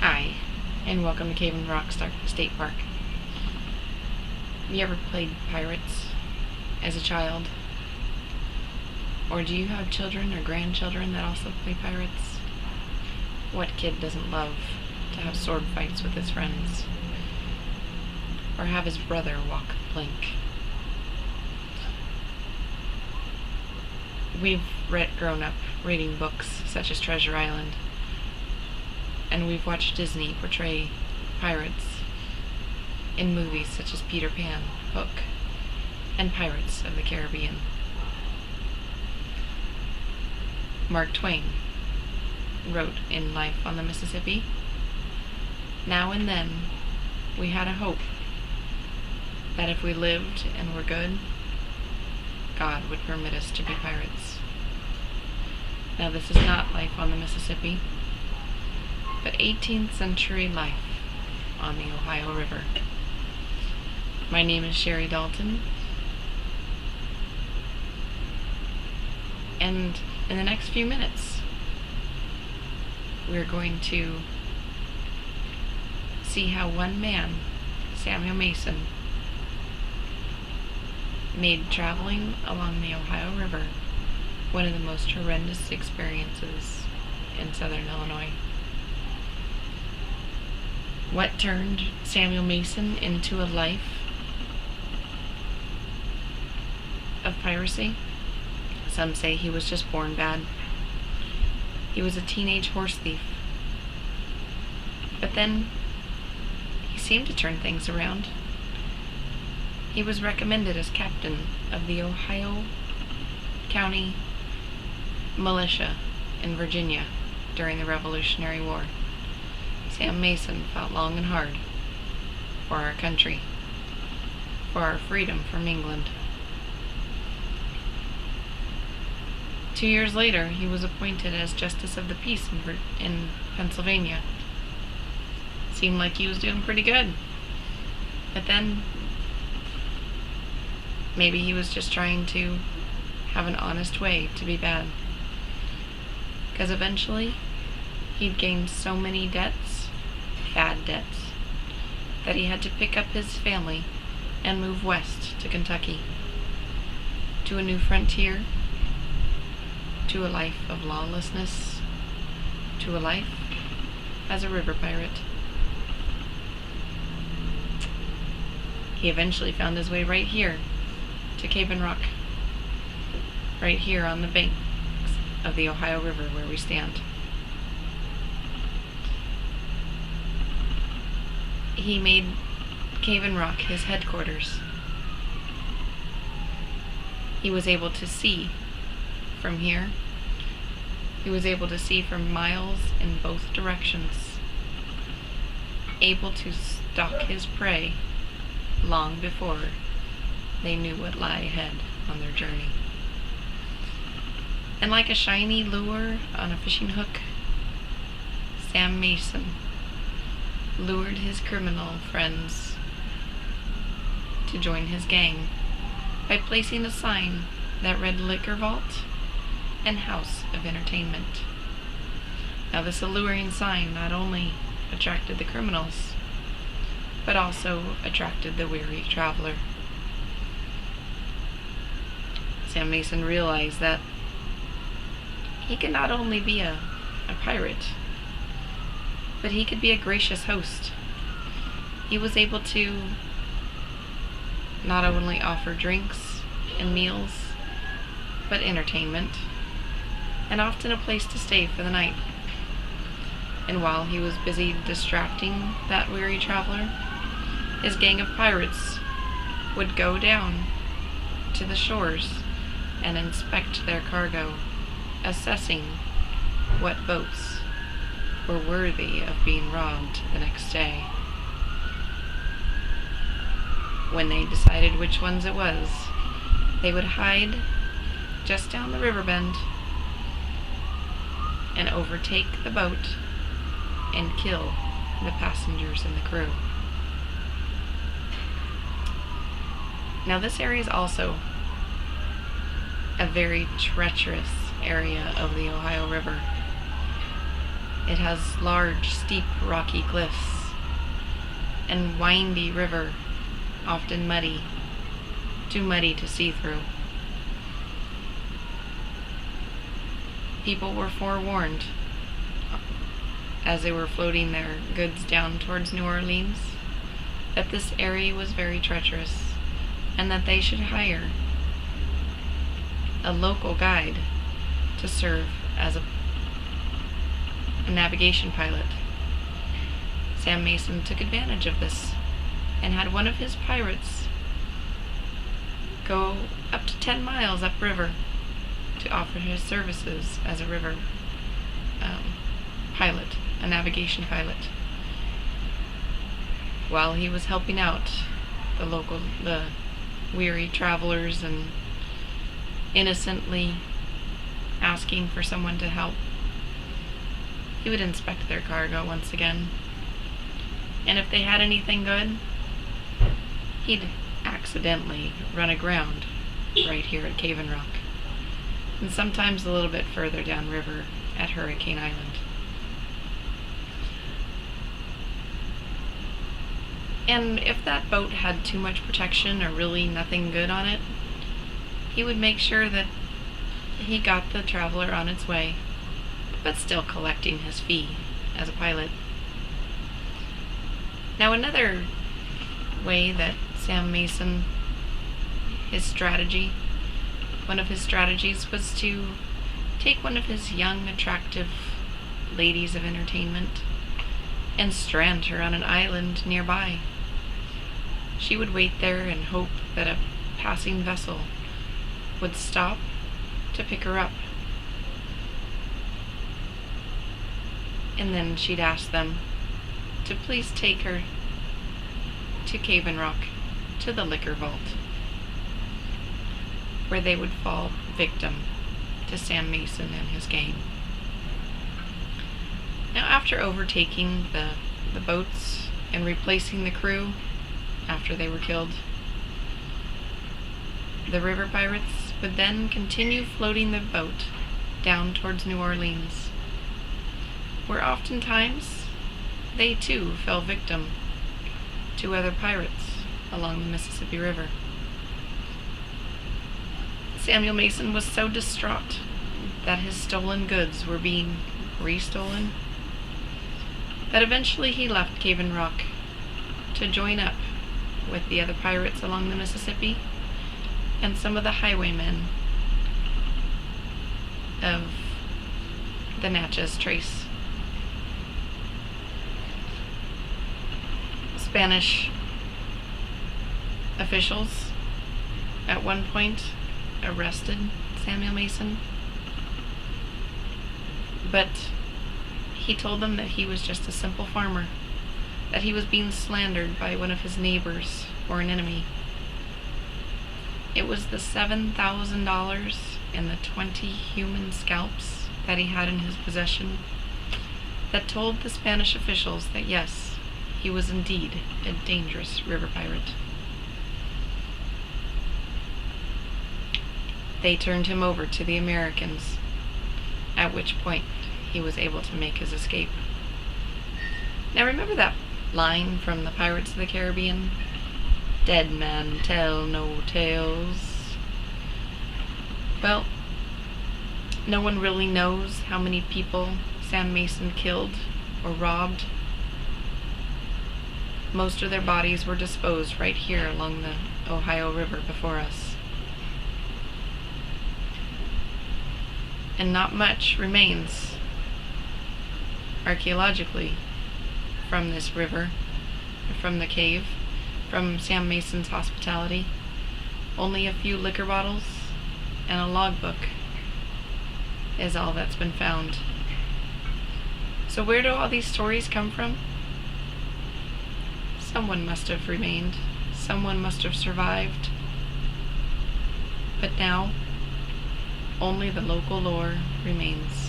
Hi, and welcome to Cave and Rock State Park. Have you ever played pirates as a child? Or do you have children or grandchildren that also play pirates? What kid doesn't love to have sword fights with his friends? Or have his brother walk the plank? We've grown up reading books such as Treasure Island, and we've watched Disney portray pirates in movies such as Peter Pan, Hook, and Pirates of the Caribbean. Mark Twain wrote in Life on the Mississippi, "Now and then we had a hope that if we lived and were good, God would permit us to be pirates." Now this is not Life on the Mississippi, but 18th century life on the Ohio River. My name is Sherry Dalton, and in the next few minutes we're going to see how one man, Samuel Mason, made traveling along the Ohio River one of the most horrendous experiences in southern Illinois. What turned Samuel Mason into a life of piracy? Some say he was just born bad. He was a teenage horse thief. But then he seemed to turn things around. He was recommended as captain of the Ohio County Militia in Virginia during the Revolutionary War. Sam Mason fought long and hard for our country, for our freedom from England. 2 years later, he was appointed as Justice of the Peace in Pennsylvania. Seemed like he was doing pretty good. But then, maybe he was just trying to have an honest way to be bad. Because eventually, he'd gained so many debts, bad debts, that he had to pick up his family and move west to Kentucky, to a new frontier, to a life of lawlessness, to a life as a river pirate. He eventually found his way right here to Cave and Rock, right here on the banks of the Ohio River where we stand. He made Cave and Rock his headquarters. He was able to see from here. He was able to see for miles in both directions, able to stalk his prey long before they knew what lay ahead on their journey. And like a shiny lure on a fishing hook, Sam Mason lured his criminal friends to join his gang by placing a sign that read Liquor Vault and House of Entertainment. Now this alluring sign not only attracted the criminals, but also attracted the weary traveler. Sam Mason realized that he could not only be a pirate, but he could be a gracious host. He was able to not only offer drinks and meals, but entertainment, and often a place to stay for the night. And while he was busy distracting that weary traveler, his gang of pirates would go down to the shores and inspect their cargo, assessing what boats were worthy of being robbed the next day. When they decided which ones it was, they would hide just down the river bend and overtake the boat and kill the passengers and the crew. Now this area is also a very treacherous area of the Ohio River. It has large, steep, rocky cliffs and windy river, often muddy, too muddy to see through. People were forewarned as they were floating their goods down towards New Orleans that this area was very treacherous and that they should hire a local guide to serve as a navigation pilot. Sam Mason took advantage of this and had one of his pirates go up to 10 miles upriver to offer his services as a river pilot, a navigation pilot, while he was helping out the weary travelers and innocently asking for someone to help. He would inspect their cargo once again, and if they had anything good, he'd accidentally run aground right here at Cave and Rock, and sometimes a little bit further downriver at Hurricane Island. And if that boat had too much protection or really nothing good on it, he would make sure that he got the traveler on its way, but still collecting his fee as a pilot. Now, another way that Sam Mason, one of his strategies was to take one of his young, attractive ladies of entertainment and strand her on an island nearby. She would wait there and hope that a passing vessel would stop to pick her up. And then she'd ask them to please take her to Cave and Rock, to the liquor vault, where they would fall victim to Sam Mason and his gang. Now, after overtaking the boats and replacing the crew after they were killed, the river pirates would then continue floating the boat down towards New Orleans, where oftentimes they too fell victim to other pirates along the Mississippi River. Samuel Mason was so distraught that his stolen goods were being restolen that eventually he left Cave and Rock to join up with the other pirates along the Mississippi and some of the highwaymen of the Natchez Trace. Spanish officials at one point arrested Samuel Mason, but he told them that he was just a simple farmer, that he was being slandered by one of his neighbors or an enemy. It was the $7,000 and the 20 human scalps that he had in his possession that told the Spanish officials that yes, he was indeed a dangerous river pirate. They turned him over to the Americans, at which point he was able to make his escape. Now, remember that line from the Pirates of the Caribbean? Dead men tell no tales. Well, no one really knows how many people Sam Mason killed or robbed. Most of their bodies were disposed right here along the Ohio River before us. And not much remains archaeologically from this river, from the cave, from Sam Mason's hospitality. Only a few liquor bottles and a logbook is all that's been found. So where do all these stories come from? Someone must have remained. Someone must have survived. But now, only the local lore remains.